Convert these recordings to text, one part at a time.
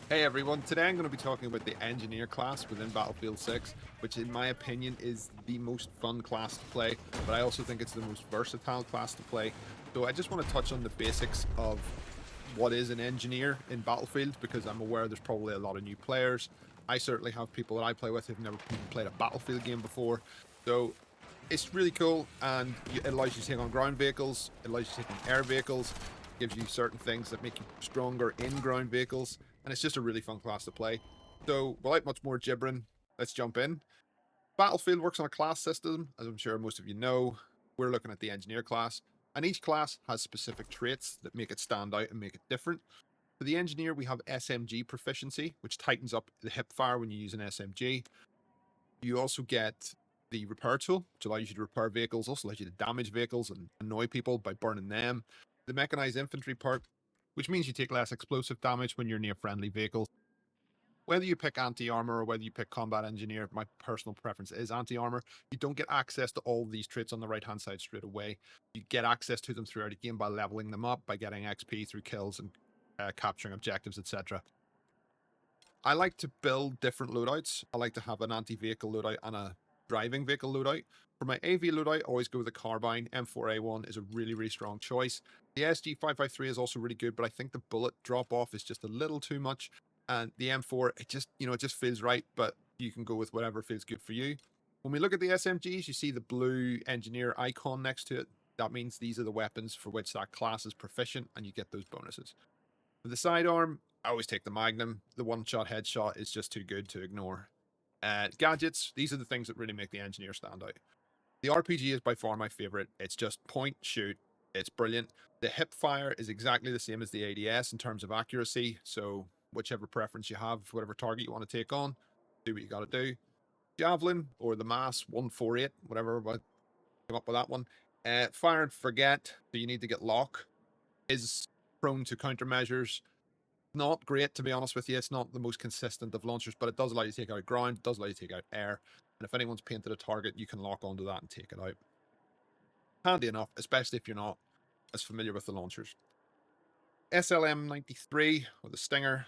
Hey everyone, today I'm going to be talking about the Engineer class within Battlefield 6, which in my opinion is the most fun class to play, but I also think it's the most versatile class to play. So I just want to touch on the basics of what is an Engineer in Battlefield, because I'm aware there's probably a lot of new players. I certainly have people that I play with who've never even played a Battlefield game before. So it's really cool, and it allows you to take on ground vehicles, it allows you to take on air vehicles, gives you certain things that make you stronger in ground vehicles, and it's just a really fun class to play. So, without much more gibbering, let's jump in. Battlefield works on a class system, as I'm sure most of you know. We're looking at the Engineer class, and each class has specific traits that make it stand out and make it different. For the Engineer, we have SMG proficiency, which tightens up the hip fire when you use an SMG. You also get the repair tool, which allows you to repair vehicles, also allows you to damage vehicles and annoy people by burning them. The mechanized infantry part, which means you take less explosive damage when you're near friendly vehicles. Whether you pick anti-armor or whether you pick combat engineer, my personal preference is anti-armor. You don't get access to all of these traits on the right-hand side straight away. You get access to them throughout the game by leveling them up, by getting XP through kills and capturing objectives, etc. I like to build different loadouts. I like to have an anti-vehicle loadout and a driving vehicle loadout. For my AV loadout, I always go with the carbine. M4A1 is a really, really strong choice. The SG553 is also really good, but I think the bullet drop off is just a little too much. And the M4, it just feels right, but you can go with whatever feels good for you. When we look at the SMGs, you see the blue engineer icon next to it. That means these are the weapons for which that class is proficient, and you get those bonuses. For the sidearm, I always take the Magnum. The one-shot headshot is just too good to ignore. Gadgets, these are the things that really make the Engineer stand out. The RPG is by far my favorite. It's just point, shoot. It's brilliant. The hip fire is exactly the same as the ADS in terms of accuracy. So whichever preference you have, whatever target you want to take on, do what you got to do. Javelin or the Mass 148, whatever, but came up with that one. Fire and forget. So you need to get lock. Is prone to countermeasures. Not great, to be honest with you. It's not the most consistent of launchers, but it does allow you to take out ground, it does allow you to take out air, and if anyone's painted a target, you can lock onto that and take it out. Handy enough, especially if you're not as familiar with the launchers. SLM-93, or the Stinger,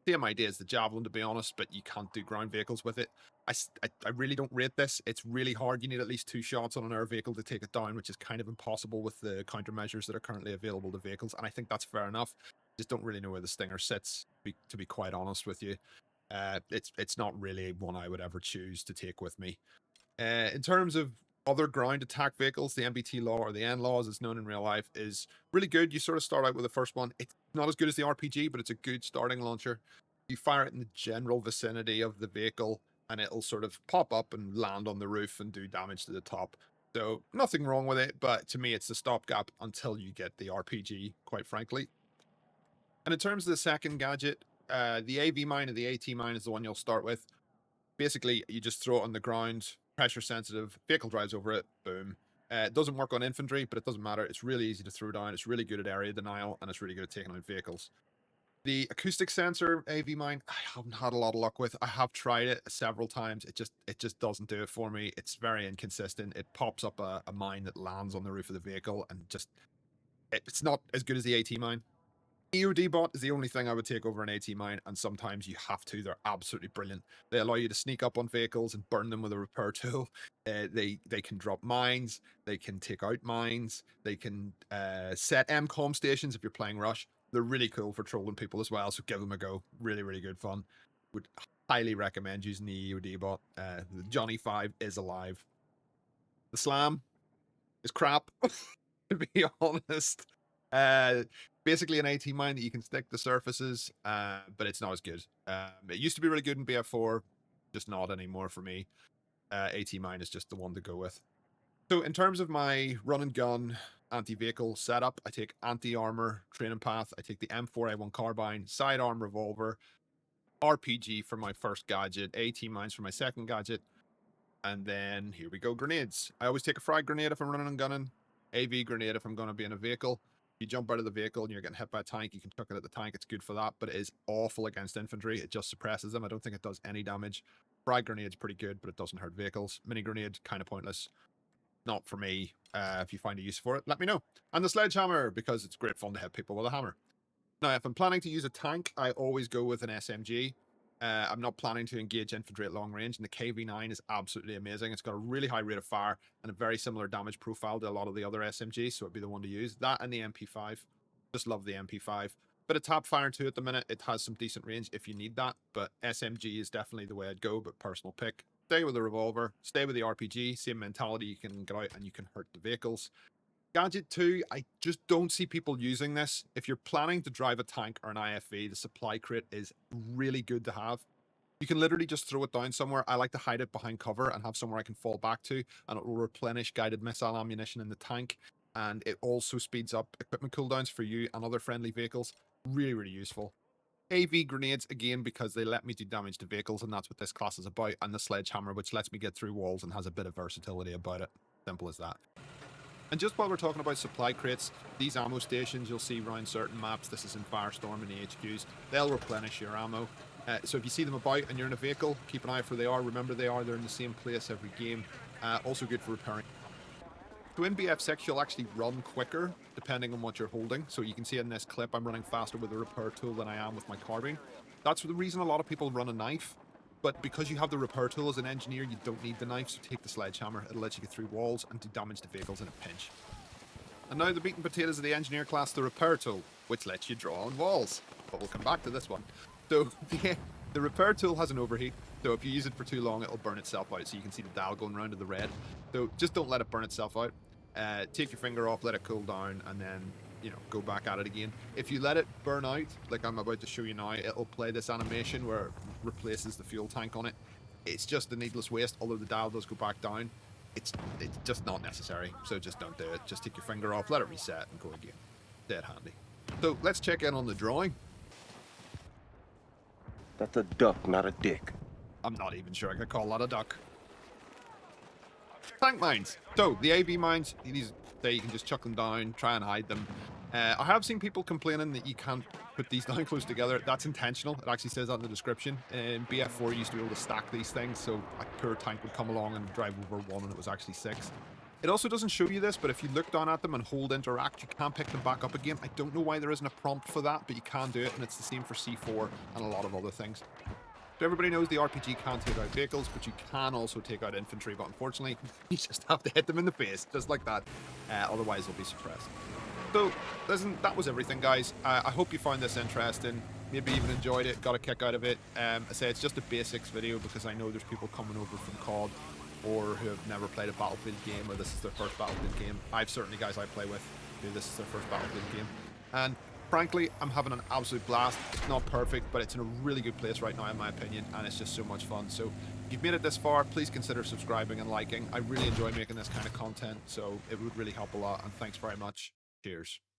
same idea as the Javelin, to be honest, but you can't do ground vehicles with it. I really don't rate this. It's really hard. You need at least 2 shots on an air vehicle to take it down, which is kind of impossible with the countermeasures that are currently available to vehicles, and I think that's fair enough. Just don't really know where the Stinger sits, to be quite honest with you. It's not really one I would ever choose to take with me. In terms of other ground attack vehicles, the MBT Law, or the NLAW as it's known in real life, is really good. You sort of start out with the first one. It's not as good as the RPG, but it's a good starting launcher. You fire it in the general vicinity of the vehicle, and it'll sort of pop up and land on the roof and do damage to the top. So nothing wrong with it, but to me, it's the stopgap until you get the RPG, quite frankly. And in terms of the second gadget, the AV mine or the AT mine is the one you'll start with. Basically, you just throw it on the ground, pressure sensitive, vehicle drives over it, boom. It doesn't work on infantry, but it doesn't matter. It's really easy to throw down. It's really good at area denial, and it's really good at taking out vehicles. The acoustic sensor AV mine, I haven't had a lot of luck with. I have tried it several times. It just doesn't do it for me. It's very inconsistent. It pops up a mine that lands on the roof of the vehicle, and it's not as good as the AT mine. EOD bot is the only thing I would take over an AT mine, and sometimes you have to. They're absolutely brilliant. They allow you to sneak up on vehicles and burn them with a repair tool. They can drop mines. They can take out mines. They can set MCOM stations if you're playing Rush. They're really cool for trolling people as well, so give them a go. Really, really good fun. Would highly recommend using the EOD bot. The Johnny 5 is alive. The Slam is crap, to be honest. Uh, Basically an AT mine that you can stick to surfaces, but it's not as good. It used to be really good in BF4, just not anymore for me. AT mine is just the one to go with. So in terms of my run and gun anti-vehicle setup, I take anti-armor training path, I take the M4A1 carbine, sidearm revolver, RPG for my first gadget, AT mines for my second gadget, and then here we go, grenades. I always take a frag grenade if I'm running and gunning, AV grenade if I'm going to be in a vehicle. You jump out of the vehicle and you're getting hit by a tank, you can chuck it at the tank. It's good for that, but it is awful against infantry. It just suppresses them. I don't think it does any damage. Frag grenade's pretty good, but it doesn't hurt vehicles. Mini grenade, kind of pointless. Not for me. If you find a use for it, let me know. And the sledgehammer, because it's great fun to hit people with a hammer. Now, if I'm planning to use a tank, I always go with an SMG. I'm not planning to engage infantry at long range, and the KV-9 is absolutely amazing. It's got a really high rate of fire and a very similar damage profile to a lot of the other SMGs, so it'd be the one to use. That and the MP5. Just love the MP5. Bit of tap fire too at the minute. It has some decent range if you need that, but SMG is definitely the way I'd go, but personal pick. Stay with the revolver, stay with the RPG, same mentality, you can get out and you can hurt the vehicles. Gadget 2, I just don't see people using this. If you're planning to drive a tank or an IFV, the supply crate is really good to have. You can literally just throw it down somewhere. I like to hide it behind cover and have somewhere I can fall back to, and it will replenish guided missile ammunition in the tank. And it also speeds up equipment cooldowns for you and other friendly vehicles. Really, really useful. AV grenades, again, because they let me do damage to vehicles, and that's what this class is about. And the sledgehammer, which lets me get through walls and has a bit of versatility about it. Simple as that. And just while we're talking about supply crates, these ammo stations you'll see around certain maps, this is in Firestorm and the HQs, they'll replenish your ammo. So if you see them about and you're in a vehicle, keep an eye for where they are. Remember they're in the same place every game. Also good for repairing. So in BF6 you'll actually run quicker depending on what you're holding. So you can see in this clip I'm running faster with the repair tool than I am with my carbine. That's the reason a lot of people run a knife. But because you have the repair tool as an engineer, you don't need the knife, so take the sledgehammer. It'll let you get through walls and do damage to vehicles in a pinch. And now the meat and potatoes of the engineer class, the repair tool, which lets you draw on walls. But we'll come back to this one. So the repair tool has an overheat, so if you use it for too long, it'll burn itself out. So you can see the dial going around to the red. So just don't let it burn itself out. Take your finger off, let it cool down, and then go back at it again. If you let it burn out, like I'm about to show you now, it'll play this animation where it replaces the fuel tank on it. It's just a needless waste, although the dial does go back down. It's just not necessary, so just don't do it. Just take your finger off, let it reset, and go again. Dead handy. So let's check in on the drawing. That's a duck, not a dick. I'm not even sure I could call that a duck. Tank mines. So the AV mines, these you can just chuck them down, try and hide them. I have seen people complaining that you can't put these down close together. That's intentional. It actually says that in the description. In BF4 you used to be able to stack these things, so a poor tank would come along and drive over one and it was actually 6. It also doesn't show you this, but if you look down at them and hold interact, you can pick them back up again. I don't know why there isn't a prompt for that, but you can do it, and it's the same for C4 and a lot of other things. So everybody knows the RPG can take out vehicles, but you can also take out infantry, but unfortunately, you just have to hit them in the face, just like that. Otherwise, they'll be suppressed. So, listen, that was everything, guys. I hope you found this interesting, maybe even enjoyed it, got a kick out of it. I say it's just a basics video because I know there's people coming over from COD or who have never played a Battlefield game, or this is their first Battlefield game. I've certainly guys I play with who this is their first Battlefield game. And frankly, I'm having an absolute blast. It's not perfect, but it's in a really good place right now, in my opinion, and it's just so much fun. So if you've made it this far, please consider subscribing and liking. I really enjoy making this kind of content, so it would really help a lot, and thanks very much. Cheers.